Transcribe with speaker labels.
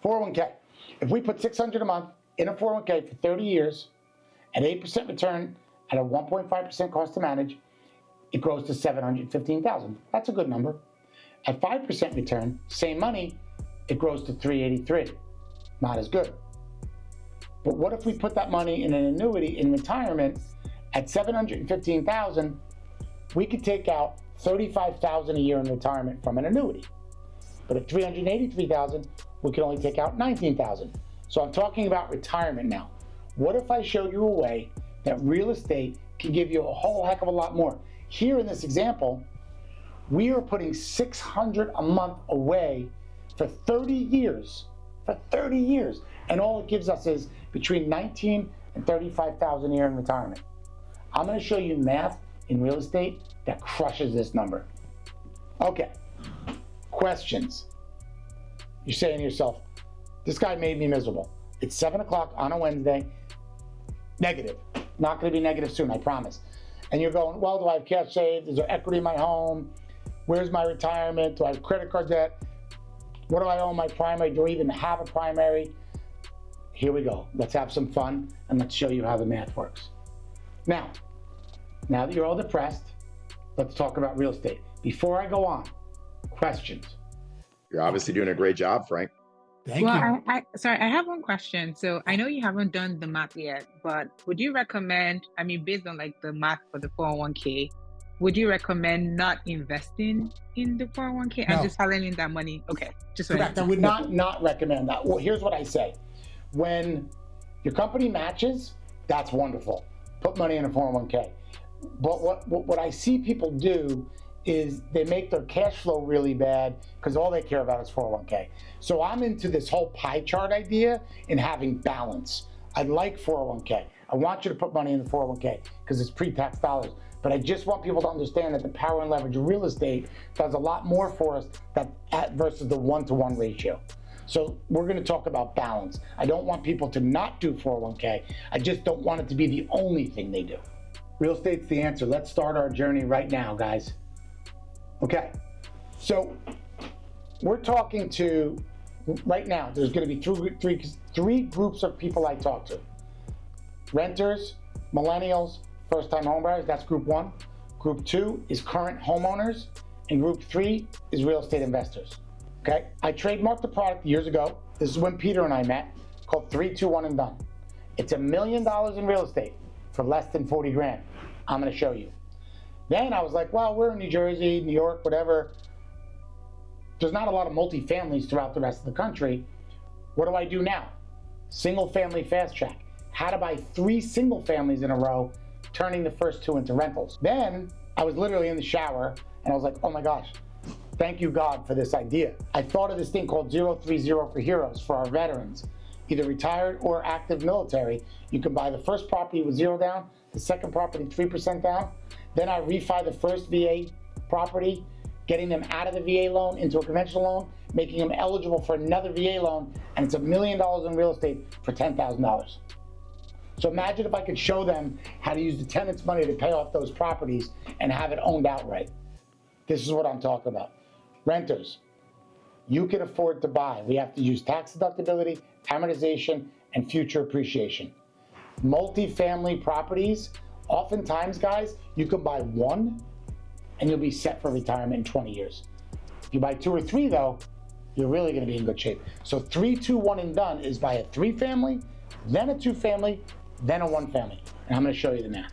Speaker 1: 401k. If we put $600 a month in a 401k for 30 years at 8% return at a 1.5% cost to manage, it grows to $715,000. That's a good number. At 5% return, same money, it grows to $383,000. Not as good. But what if we put that money in an annuity in retirement at $715,000? We could take out $35,000 a year in retirement from an annuity. But at $383,000, we can only take out $19,000. So I'm talking about retirement now. What if I show you a way that real estate can give you a whole heck of a lot more? Here in this example, we are putting $600 a month away for 30 years. For 30 years. And all it gives us is between $19,000 and $35,000 a year in retirement. I'm going to show you math in real estate that crushes this number. Okay, questions. You're saying to yourself, this guy made me miserable. It's 7 o'clock on a Wednesday. Negative. Not going to be negative soon, I promise. And you're going, well, do I have cash saved? Is there equity in my home? Where's my retirement? Do I have credit card debt? What do I owe my primary? Do I even have a primary? Here we go. Let's have some fun and let's show you how the math works. Now that you're all depressed, let's talk about real estate. Before I go on, questions.
Speaker 2: You're obviously doing a great job, Frank.
Speaker 3: Thank you.
Speaker 4: Sorry, I have one question. So I know you haven't done the math yet, but would you recommend, based on like the math for the 401k, would you recommend not investing in the 401k and just handling that money? Okay, just
Speaker 1: correct. I would not recommend that. Well, here's what I say. When your company matches, that's wonderful. Put money in a 401k. But what I see people do is they make their cash flow really bad because all they care about is 401k. So I'm into this whole pie chart idea and having balance. I like 401k. I want you to put money in the 401k because it's pre-tax dollars. But I just want people to understand that the power and leverage of real estate does a lot more for us versus the 1-to-1 ratio. So we're going to talk about balance. I don't want people to not do 401k. I just don't want it to be the only thing they do. Real estate's the answer. Let's start our journey right now, guys. Okay, so we're talking to, right now, there's going to be three groups of people I talk to. Renters, millennials, first-time homebuyers, that's group one. Group two is current homeowners, and group three is real estate investors, okay? I trademarked the product years ago. This is when Peter and I met, called 3, 2, 1 and done. It's $1 million in real estate for less than 40 grand. I'm gonna show you. Then I was like, well, we're in New Jersey, New York, whatever. There's not a lot of multi-families throughout the rest of the country. What do I do now? Single family fast track. How to buy 3 single families in a row, turning the first 2 into rentals. Then I was literally in the shower and I was like, oh my gosh, thank you God for this idea. I thought of this thing called 030 for Heroes for our veterans, either retired or active military. You can buy the first property with 0 down, the second property 3% down. Then I refi the first VA property, getting them out of the VA loan into a conventional loan, making them eligible for another VA loan, and it's $1 million in real estate for $10,000. So imagine if I could show them how to use the tenants' money to pay off those properties and have it owned outright. This is what I'm talking about. Renters, you can afford to buy. We have to use tax deductibility, amortization, and future appreciation. Multifamily properties, oftentimes, guys, you can buy 1 and you'll be set for retirement in 20 years. If you buy 2 or 3, though, you're really going to be in good shape. So 3, 2, 1 and done is buy a 3 family, then a 2 family, then a 1 family. And I'm going to show you the math.